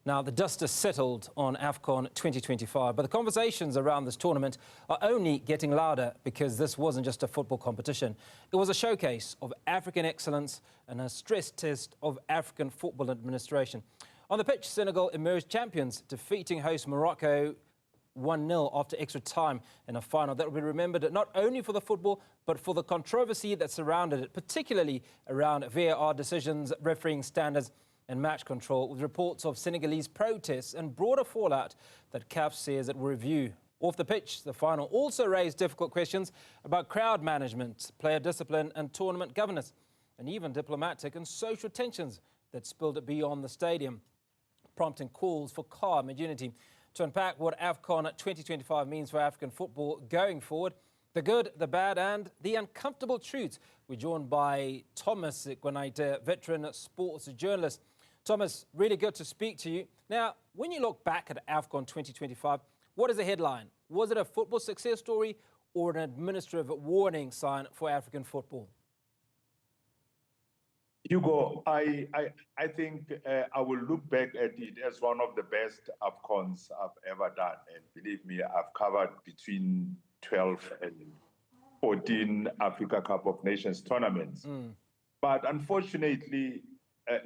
Now, the dust has settled on AFCON 2025, but the conversations around this tournament are only getting louder because this wasn't just a football competition. It was a showcase of African excellence and a stress test of African football administration. On the pitch, Senegal emerged champions, defeating host Morocco 1-0 after extra time in a final that will be remembered not only for the football, but for the controversy that surrounded it, particularly around VAR decisions, refereeing standards, and match control, with reports of Senegalese protests and broader fallout that CAF says it will review. Off the pitch, the final also raised difficult questions about crowd management, player discipline and tournament governance, and even diplomatic and social tensions that spilled beyond the stadium, prompting calls for calm and unity. To unpack what AFCON 2025 means for African football going forward, the good, the bad and the uncomfortable truths, we're joined by Thomas Kwenaite, veteran sports journalist. Thomas, really good to speak to you. Now, when you look back at AFCON 2025, what is the headline? Was it a football success story or an administrative warning sign for African football? Hugo, I think I will look back at it as one of the best AFCONs I've ever done. And believe me, I've covered between 12 and 14 Africa Cup of Nations tournaments. But unfortunately,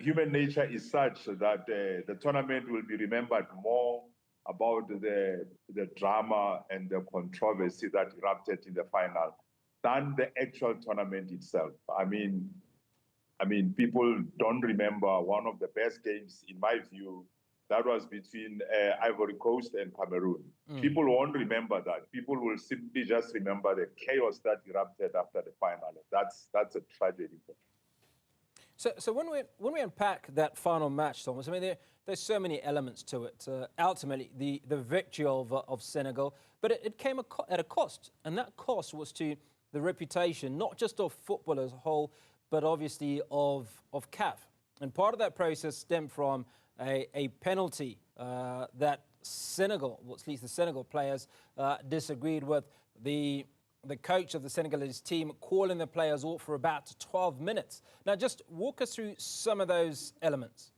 human nature is such that the tournament will be remembered more about the drama and the controversy that erupted in the final than the actual tournament itself. I mean, people don't remember one of the best games, in my view, that was between Ivory Coast and Cameroon. People won't remember that. People will simply just remember the chaos that erupted after the final. That's a tragedy. So when we unpack that final match, Thomas, I mean, there's so many elements to it. Ultimately, the victory of Senegal, but it came at a cost, and that cost was to the reputation, not just of football as a whole, but obviously of CAF. And part of that process stemmed from a penalty that Senegal, well, at least the Senegal players, disagreed with. The coach of the Senegalese team calling the players off for about 12 minutes. Now, just walk us through some of those elements.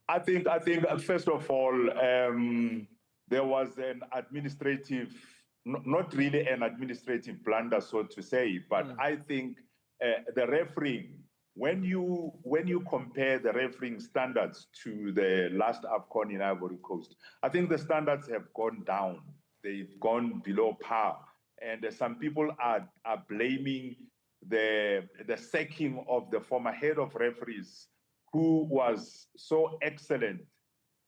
I think first of all, there was an administrative, not really an administrative blunder, so to say, but I think the refereeing, when you compare the refereeing standards to the last AFCON in Ivory Coast, I think the standards have gone down. They've gone below par. And some people are blaming the sacking of the former head of referees, who was so excellent,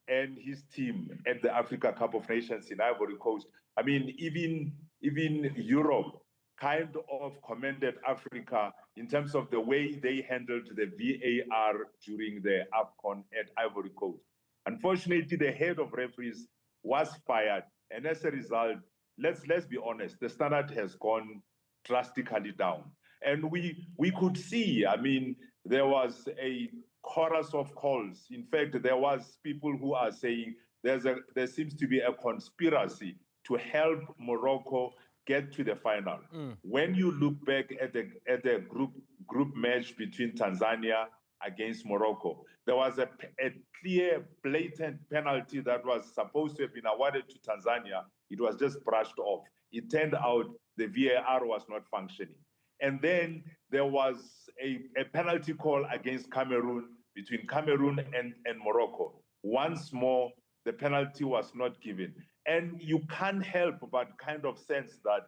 and his team at the Africa Cup of Nations in Ivory Coast. I mean, even Europe kind of commended Africa in terms of the way they handled the VAR during the AFCON at Ivory Coast. Unfortunately, the head of referees was fired, and as a result, let's be honest, the standard has gone drastically down. And we could see, I mean, there was a chorus of calls. In fact, there was people who are saying there seems to be a conspiracy to help Morocco get to the final. When you look back at the group match between Tanzania against Morocco, there was a clear, blatant penalty that was supposed to have been awarded to Tanzania. It was just brushed off. It turned out the VAR was not functioning. And then there was a penalty call against Cameroon, between Cameroon and Morocco. Once more, the penalty was not given. And you can't help but kind of sense that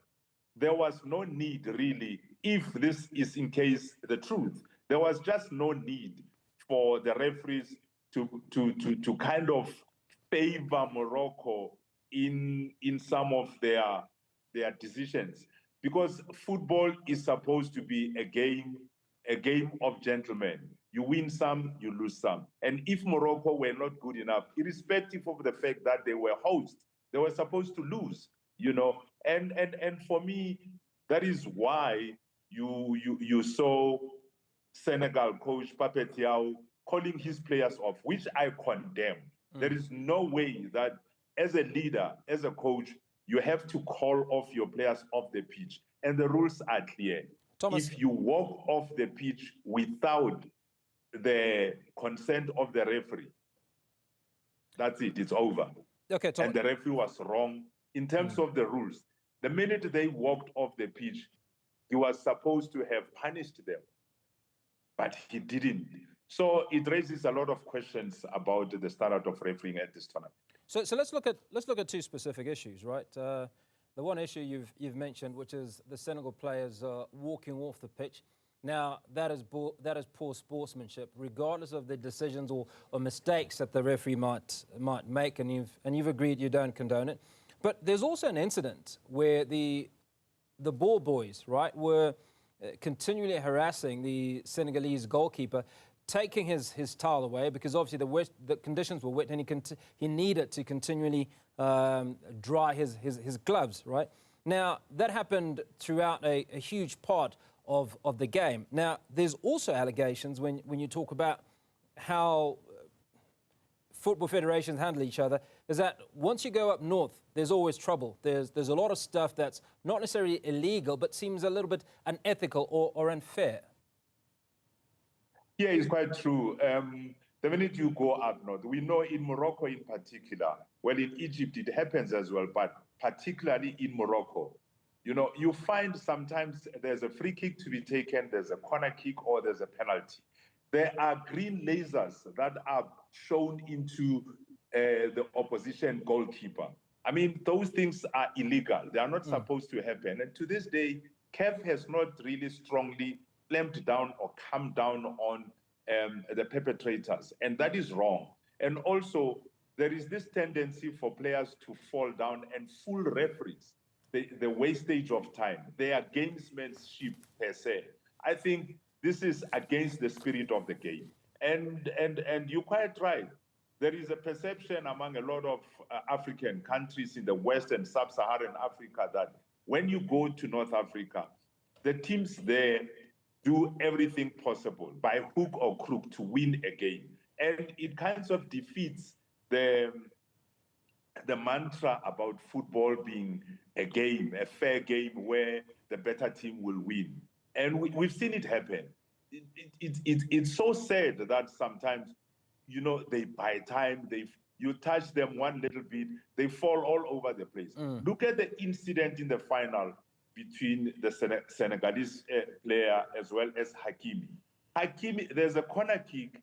there was no need, really, if this is in case the truth, there was just no need for the referees to kind of favor Morocco in some of their decisions, because football is supposed to be a game of gentlemen. You win some, you lose some. And if Morocco were not good enough, irrespective of the fact that they were hosts, they were supposed to lose, you know. And for me, that is why you saw Senegal coach Pape Thiaw calling his players off, which I condemn. There is no way that as a leader, as a coach, you have to call off your players off the pitch. And the rules are clear. Thomas, if you walk off the pitch without the consent of the referee, That's it. It's over. Okay, Tom. And the referee was wrong in terms of the rules. The minute they walked off the pitch, he was supposed to have punished them, but he didn't. So it raises a lot of questions about the standard of refereeing at this tournament. So let's look at two specific issues, right? The one issue you've mentioned, which is the Senegal players walking off the pitch. Now that is poor sportsmanship, regardless of the decisions or mistakes that the referee might make, and you've agreed you don't condone it. But there's also an incident where the ball boys, right, were continually harassing the Senegalese goalkeeper, taking his towel away because obviously the conditions were wet and he needed to continually dry his gloves, right? Now, that happened throughout a huge part of the game. Now, there's also allegations when you talk about how football federations handle each other, is that once you go up north, there's always trouble. There's a lot of stuff that's not necessarily illegal, but seems a little bit unethical or unfair. Yeah, it's quite true. The minute you go up north, we know in Morocco in particular, well, in Egypt it happens as well, but particularly in Morocco, you know, you find sometimes there's a free kick to be taken, there's a corner kick, or there's a penalty. There are green lasers that are shown into the opposition goalkeeper. I mean, those things are illegal. They are not supposed to happen. And to this day, CAF has not really strongly clamped down or come down on the perpetrators. And that is wrong. And also, there is this tendency for players to fall down and fool referees. The wastage of time, their gamesmanship per se. I think this is against the spirit of the game. And you're quite right. There is a perception among a lot of African countries in the West and Sub-Saharan Africa that when you go to North Africa, the teams there do everything possible by hook or crook to win a game. And it kind of defeats the mantra about football being a game, a fair game where the better team will win. And we've seen it happen. It's so sad that sometimes, you know, they buy time, you touch them one little bit, they fall all over the place. Look at the incident in the final between the Senegalese player as well as Hakimi. Hakimi, there's a corner kick.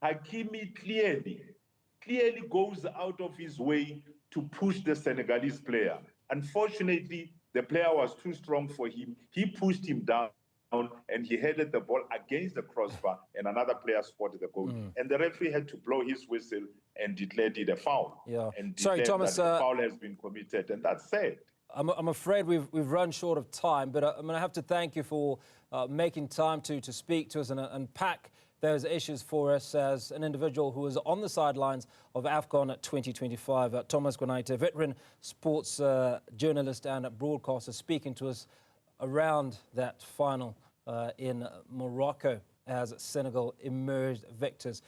Hakimi clearly goes out of his way to push the Senegalese player. Unfortunately, the player was too strong for him. He pushed him down and he headed the ball against the crossbar and another player spotted the goal. And the referee had to blow his whistle and declared it a foul. Yeah. And Sorry, Thomas. That the foul has been committed, and that's sad. I'm afraid we've run short of time, but I'm going to have to thank you for making time to speak to us and unpack those issues for us as an individual who was on the sidelines of AFCON 2025. Thomas Kwenaite, a veteran sports journalist and broadcaster, speaking to us around that final in Morocco as Senegal emerged victors.